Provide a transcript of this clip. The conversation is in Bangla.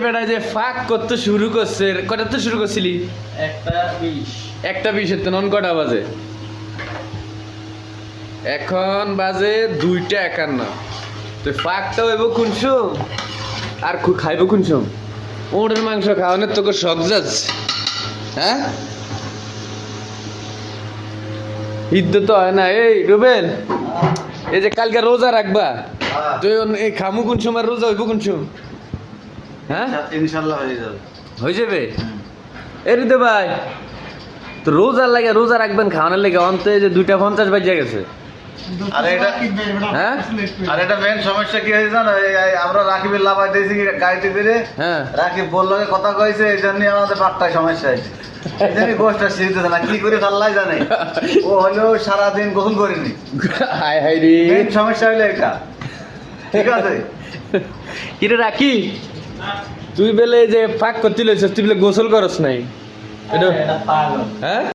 বেটা যে ফাঁক করতে শুরু করছে, কটা তো শুরু করছিলি? 1:20 1:20 তো নন কটা বাজে? এখন বাজে 2:51। তো ফাঁকটা হইব কোনসুম আর খাইব কোনসুম? ওটের মাংস খাওয়ানোর তোকে শখ যাচ্ছে, হ্যাঁ? ঈদ তো হয় না। এই রুবেল, এই যে কালকে রোজা রাখবা, তুই এই খামু কোন সময়, রোজা হইব কোন সময়? হ্যাঁ ইনশাআল্লাহ হয়ে যাবে। হয়ে যাবে। এ রিদে ভাই, তো রোজার লাগে, রোজা রাখবেন খাওয়ানোর লেগে অন্তে যে 2:50 বাজে গেছে। আরে এটা হ্যাঁ আর এটা মেন সমস্যা কি হয়েছে জানো? আমরা রাকিবের লাভাই দিয়েছি গাড়িতে বেরে, হ্যাঁ রাকিব বললো কথা কইছে, এই জন্য আমাদের পাট্টায় সমস্যা হয়েছে। এই জন্য গোষ্ঠটা শিখতেছে না, কি করে আল্লাহ জানে। ও হলেও সারাদিন গোসল করিনি। হায় হায় রে, মেন সমস্যা হলো এটা, ঠিক আছে? কিরে রাখি, তুই বেলে যে ফাঁক করতে লইছিস, তুই বেলে গোসল করস নাই? এটা হ্যাঁ